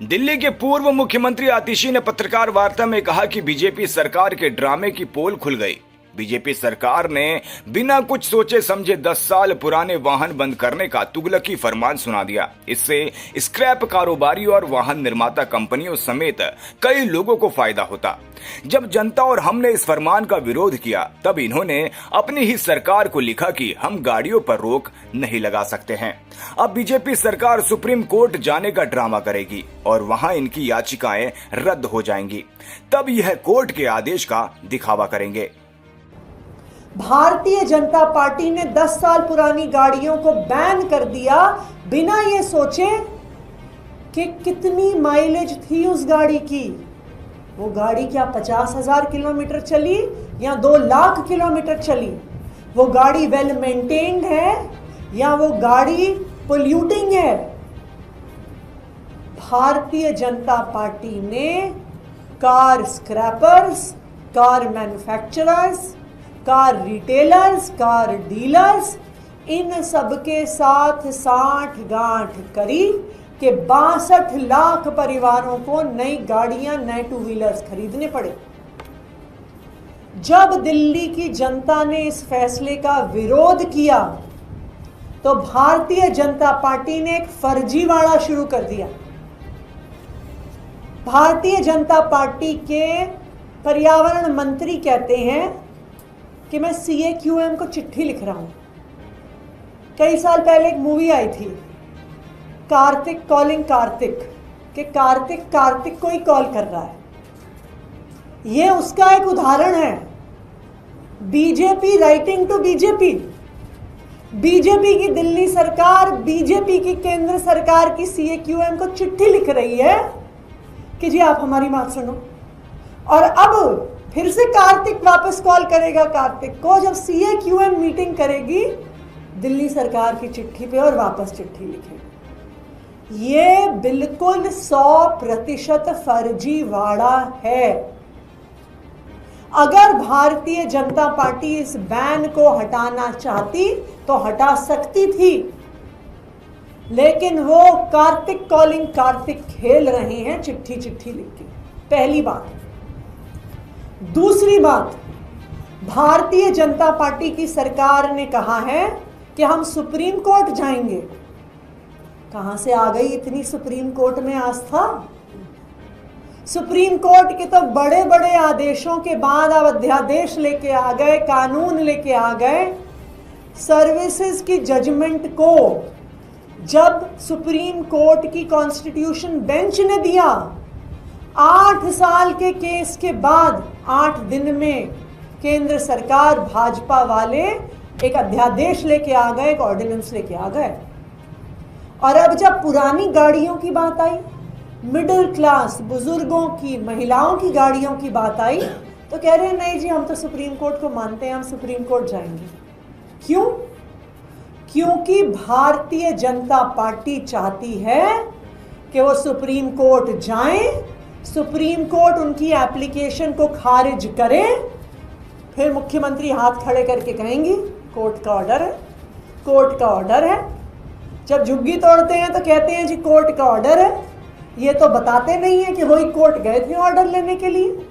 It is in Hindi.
दिल्ली के पूर्व मुख्यमंत्री आतिशी ने पत्रकार वार्ता में कहा कि बीजेपी सरकार के ड्रामे की पोल खुल गई। बीजेपी सरकार ने बिना कुछ सोचे समझे 10 साल पुराने वाहन बंद करने का तुगलकी फरमान सुना दिया। इससे स्क्रैप कारोबारी और वाहन निर्माता कंपनियों समेत कई लोगों को फायदा होता। जब जनता और हमने इस फरमान का विरोध किया तब इन्होंने अपनी ही सरकार को लिखा कि हम गाड़ियों पर रोक नहीं लगा सकते हैं। अब बीजेपी सरकार सुप्रीम कोर्ट जाने का ड्रामा करेगी और वहां इनकी याचिकाएं रद्द हो जाएंगी। तब यह कोर्ट के आदेश का दिखावा करेंगे। भारतीय जनता पार्टी ने 10 साल पुरानी गाड़ियों को बैन कर दिया बिना ये सोचे कि कितनी माइलेज थी उस गाड़ी की। वो गाड़ी क्या 50,000 किलोमीटर चली या 2 लाख किलोमीटर चली? वो गाड़ी वेल मेंटेन्ड है या वो गाड़ी पोल्यूटिंग है? भारतीय जनता पार्टी ने car scrapers, car manufacturers, car retailers, car dealers, इन सबके साथ साठ गांठ करी कि 62 लाख परिवारों को नई गाड़ियां, नए 2 व्हीलर्स खरीदने पड़े। जब दिल्ली की जनता ने इस फैसले का विरोध किया तो भारतीय जनता पार्टी ने एक फर्जीवाड़ा शुरू कर दिया। भारतीय जनता पार्टी के पर्यावरण मंत्री कहते हैं कि मैं CAQM को चिट्ठी लिख रहा हूं। कई साल पहले एक मूवी आई थी, कार्तिक कॉलिंग कार्तिक, कि कार्तिक कार्तिक को ही कॉल कर रहा है। यह उसका एक उदाहरण है। BJP writing to BJP, BJP की दिल्ली सरकार बीजेपी की केंद्र सरकार की CAQM को चिट्ठी लिख रही है कि जी आप हमारी बात सुनो। और अब फिर से कार्तिक वापस कॉल करेगा कार्तिक को जब CAQM मीटिंग करेगी दिल्ली सरकार की चिट्ठी पे और वापस चिट्ठी लिखेगी। ये बिल्कुल 100% फर्जीवाड़ा है। अगर भारतीय जनता पार्टी इस बैन को हटाना चाहती तो हटा सकती थी, लेकिन वो कार्तिक कॉलिंग कार्तिक खेल रहे हैं चिट्ठी चिट्ठी लिख के। पहली बात। दूसरी बात, भारतीय जनता पार्टी की सरकार ने कहा है कि हम सुप्रीम कोर्ट जाएंगे। कहां से आ गई इतनी सुप्रीम कोर्ट में आस्था? सुप्रीम कोर्ट के तो बड़े बड़े आदेशों के बाद अब अध्यादेश लेके आ गए, कानून लेके आ गए। सर्विसेज की जजमेंट को जब सुप्रीम कोर्ट की कॉन्स्टिट्यूशन बेंच ने दिया, 8 साल के केस के बाद 8 दिन में केंद्र सरकार भाजपा वाले एक अध्यादेश लेके आ गए, एक ऑर्डिनेंस लेके आ गए। और अब जब पुरानी गाड़ियों की बात आई, मिडिल क्लास बुजुर्गों की, महिलाओं की गाड़ियों की बात आई, तो कह रहे हैं नहीं जी हम तो सुप्रीम कोर्ट को मानते हैं, हम सुप्रीम कोर्ट जाएंगे। क्यों? क्योंकि भारतीय जनता पार्टी चाहती है कि वो सुप्रीम कोर्ट जाएं, सुप्रीम कोर्ट उनकी एप्लीकेशन को खारिज करे, फिर मुख्यमंत्री हाथ खड़े करके कहेंगी कोर्ट का ऑर्डर है, कोर्ट का ऑर्डर है। जब झुग्गी तोड़ते हैं तो कहते हैं जी कोर्ट का ऑर्डर है। ये तो बताते नहीं है कि वही कोर्ट गए थे ऑर्डर लेने के लिए।